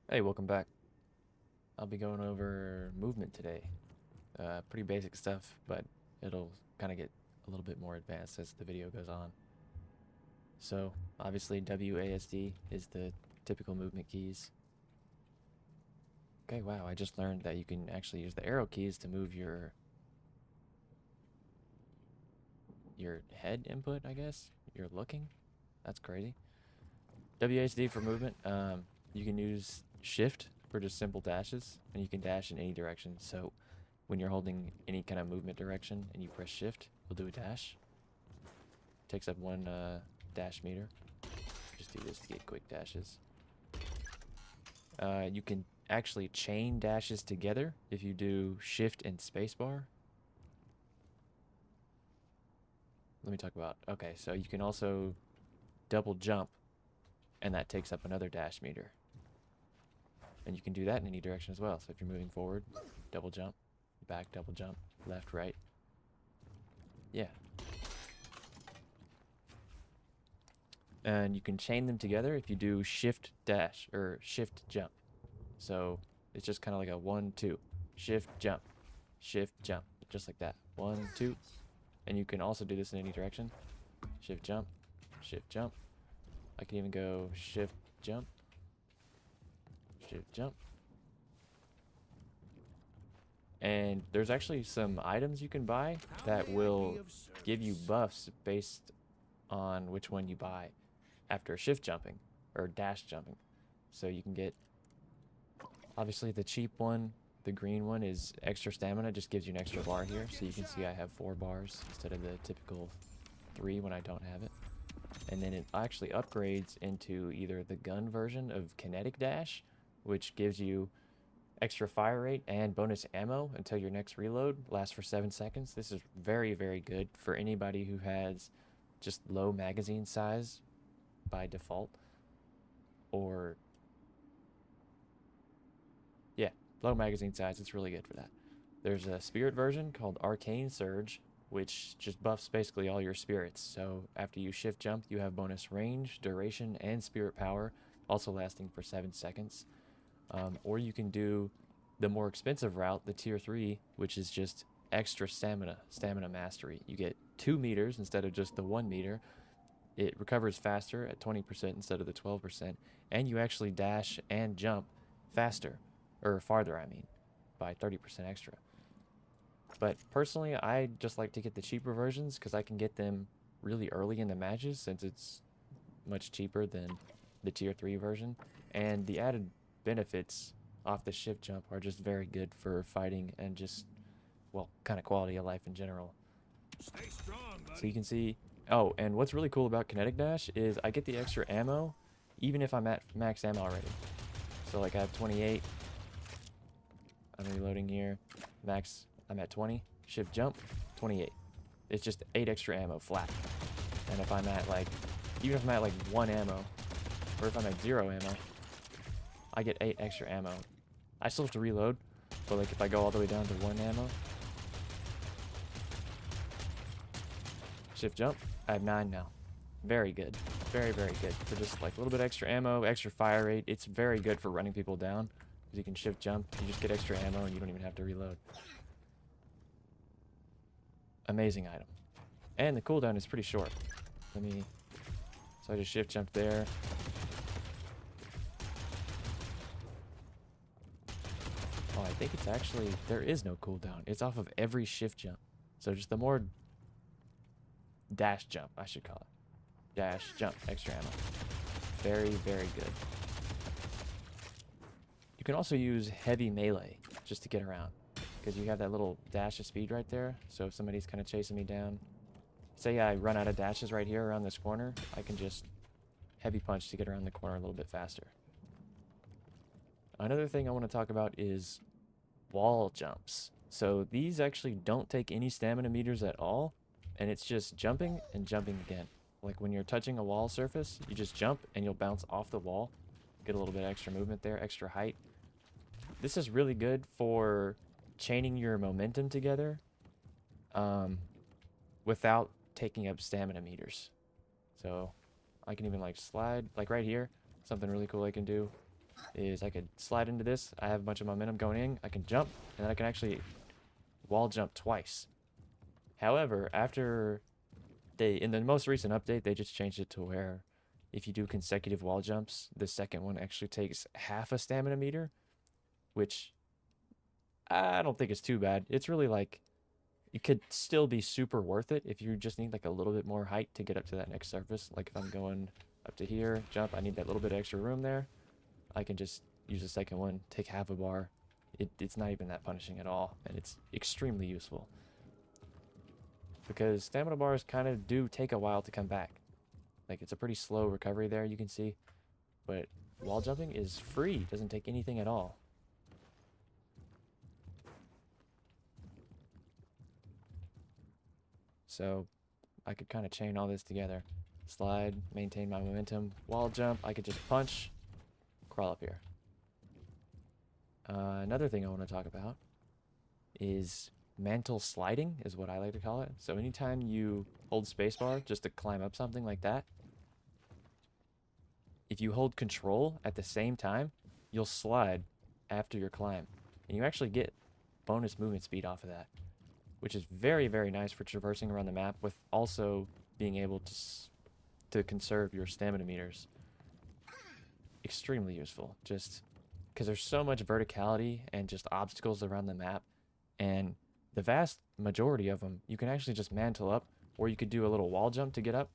Hey, welcome back. I'll be going over movement today. Pretty basic stuff, but it'll kind of get a little bit more advanced as the video goes on. So, obviously WASD is the typical movement keys. Okay, wow, I just learned that you can actually use the arrow keys to move your head input, I guess. You're looking. That's crazy. WASD for movement. You can use shift for just simple dashes, and you can dash in any direction. So when you're holding any kind of movement direction and you press shift, you'll do a dash. Takes up one dash meter. Just do this to get quick dashes. You can actually chain dashes together if you do shift and spacebar. Let me talk about, okay, so you can also double jump, and that takes up another dash meter. And you can do that in any direction as well. So if you're moving forward, double jump, back, double jump, left, right. Yeah. And you can chain them together if you do shift dash or shift jump. So it's just kind of like a 1, 2, shift jump, just like that. 1, 2. And you can also do this in any direction. Shift jump, shift jump. I can even go shift jump, shift jump. And there's actually some items you can buy that will give you buffs based on which one you buy after shift jumping or dash jumping. So you can get, obviously the cheap one, the green one is extra stamina, just gives you an extra bar here. So you can see I have 4 bars instead of the typical 3 when I don't have it. And then it actually upgrades into either the gun version of kinetic dash, which gives you extra fire rate and bonus ammo until your next reload, lasts for 7 seconds. This is very, very good for anybody who has just low magazine size by default, or yeah, low magazine size. It's really good for that. There's a spirit version called Arcane Surge, which just buffs basically all your spirits. So after you shift jump, you have bonus range, duration, and spirit power, also lasting for 7 seconds. Or you can do the more expensive route, the tier 3, which is just extra stamina mastery. You get 2 meters instead of just the 1 meter. It recovers faster at 20% instead of the 12%, and you actually dash and jump faster, or farther, I mean, by 30% extra. But personally, I just like to get the cheaper versions because I can get them really early in the matches since it's much cheaper than the tier 3 version. And the added benefits off the shift jump are just very good for fighting and just, well, kind of quality of life in general. Stay strong, buddy. So you can see, oh, and what's really cool about kinetic dash is I get the extra ammo even if I'm at max ammo already. So like I have 28. I'm reloading here. Max, I'm at 20. Shift jump, 28. It's just 8 extra ammo flat. And if I'm at like, even if I'm at like 1 ammo, or if I'm at 0 ammo, I get 8 extra ammo. I still have to reload, but like if I go all the way down to 1 ammo, shift jump, I have 9 now. Very good. Very, very good. For just like a little bit extra ammo, extra fire rate. It's very good for running people down. Because you can shift jump, you just get extra ammo, and you don't even have to reload. Amazing item. And the cooldown is pretty short. So I just shift jump there. Oh, I think it's actually, there is no cooldown. It's off of every shift jump. So just the more dash jump, I should call it. Dash, jump, extra ammo. Very, very good. You can also use heavy melee just to get around. Because you have that little dash of speed right there. So if somebody's kind of chasing me down, say I run out of dashes right here around this corner, I can just heavy punch to get around the corner a little bit faster. Another thing I want to talk about is wall jumps. So these actually don't take any stamina meters at all, and it's just jumping and jumping again. Like when you're touching a wall surface, you just jump and you'll bounce off the wall. Get a little bit extra movement there, extra height. This is really good for chaining your momentum together without taking up stamina meters. So I can even like slide, like right here, something really cool I can do. is I could slide into this. I have a bunch of momentum going in. I can jump, and then I can actually wall jump twice. However, in the most recent update, they just changed it to where if you do consecutive wall jumps, the second one actually takes half a stamina meter, which I don't think is too bad. It's really like, it could still be super worth it if you just need like a little bit more height to get up to that next surface. Like if I'm going up to here, jump, I need that little bit of extra room there. I can just use the second one, take half a bar. It's not even that punishing at all, and it's extremely useful. Because stamina bars kind of do take a while to come back. Like it's a pretty slow recovery there, you can see. But wall jumping is free, doesn't take anything at all. So I could kind of chain all this together. Slide, maintain my momentum, wall jump, I could just punch, crawl up here. Another thing I want to talk about is mantle sliding, is what I like to call it. So anytime you hold spacebar just to climb up something like that, if you hold control at the same time, you'll slide after your climb. And you actually get bonus movement speed off of that, which is very, very nice for traversing around the map with also being able to conserve your stamina meters. Extremely useful, just because there's so much verticality and just obstacles around the map, and the vast majority of them you can actually just mantle up, or you could do a little wall jump to get up.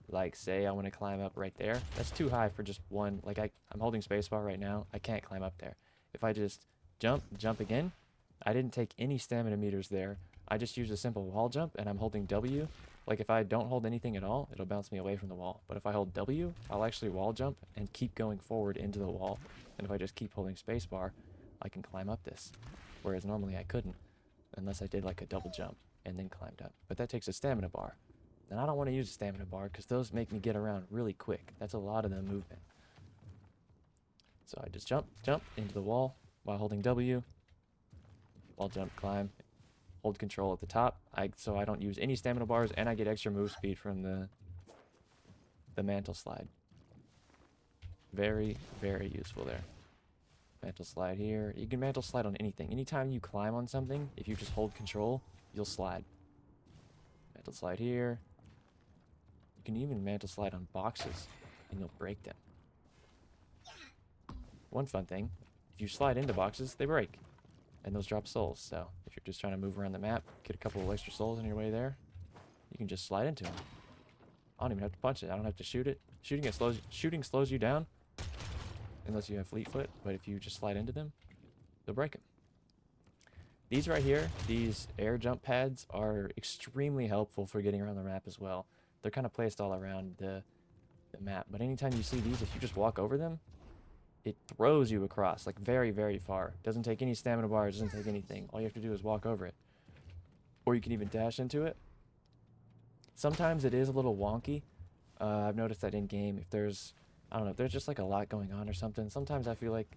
Like say I want to climb up right there, that's too high for just one. Like I'm holding spacebar right now, I can't climb up there. If I just jump again, I didn't take any stamina meters there. I just used a simple wall jump, and I'm holding W. Like if I don't hold anything at all, it'll bounce me away from the wall. But if I hold W, I'll actually wall jump and keep going forward into the wall. And if I just keep holding spacebar, I can climb up this. Whereas normally I couldn't, unless I did like a double jump and then climbed up. But that takes a stamina bar. And I don't want to use a stamina bar because those make me get around really quick. That's a lot of the movement. So I just jump into the wall while holding W. Wall jump, climb, hold control at the top. So I don't use any stamina bars, and I get extra move speed from the mantle slide. Very, very useful there. Mantle slide here. You can mantle slide on anything. Anytime you climb on something, if you just hold control, you'll slide. Mantle slide here. You can even mantle slide on boxes, and you'll break them. One fun thing, if you slide into boxes, they break. And those drop souls, so if you're just trying to move around the map, get a couple of extra souls on your way there, you can just slide into them. I don't even have to punch it. I don't have to shoot it. Shooting slows you down, unless you have fleet foot, but if you just slide into them, they'll break them. These right here, these air jump pads, are extremely helpful for getting around the map as well. They're kind of placed all around the map, but anytime you see these, if you just walk over them, it throws you across, like very, very far. Doesn't take any stamina bars, doesn't take anything. All you have to do is walk over it. Or you can even dash into it. Sometimes it is a little wonky. I've noticed that in game, if there's, I don't know, if there's just like a lot going on or something, sometimes I feel like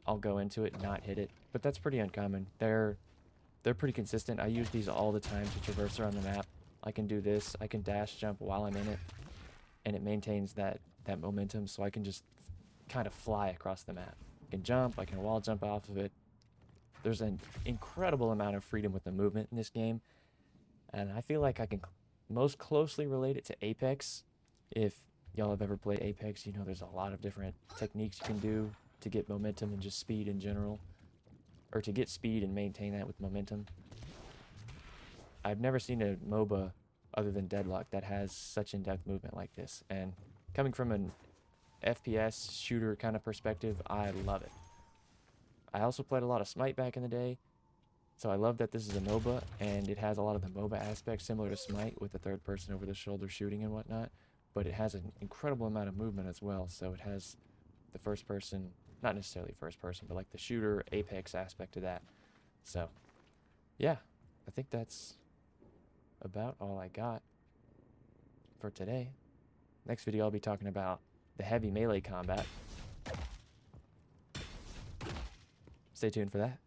I'll go into it and not hit it. But that's pretty uncommon. They're pretty consistent. I use these all the time to traverse around the map. I can do this, I can dash jump while I'm in it, and it maintains that momentum, so I can just kind of fly across the map. I can jump, I can wall jump off of it. There's an incredible amount of freedom with the movement in this game, and I feel like I can most closely relate it to Apex. If y'all have ever played Apex, you know there's a lot of different techniques you can do to get momentum and just speed in general, or to get speed and maintain that with momentum. I've never seen a MOBA other than Deadlock that has such in-depth movement like this, and coming from an FPS shooter kind of perspective, I love it. I also played a lot of Smite back in the day, so I love that this is a MOBA, and it has a lot of the MOBA aspects similar to Smite with the third person over the shoulder shooting and whatnot, but it has an incredible amount of movement as well. So it has the first person, not necessarily first person, but like the shooter Apex aspect to that. So yeah, I think that's about all I got for today. Next video I'll be talking about the heavy melee combat. Stay tuned for that.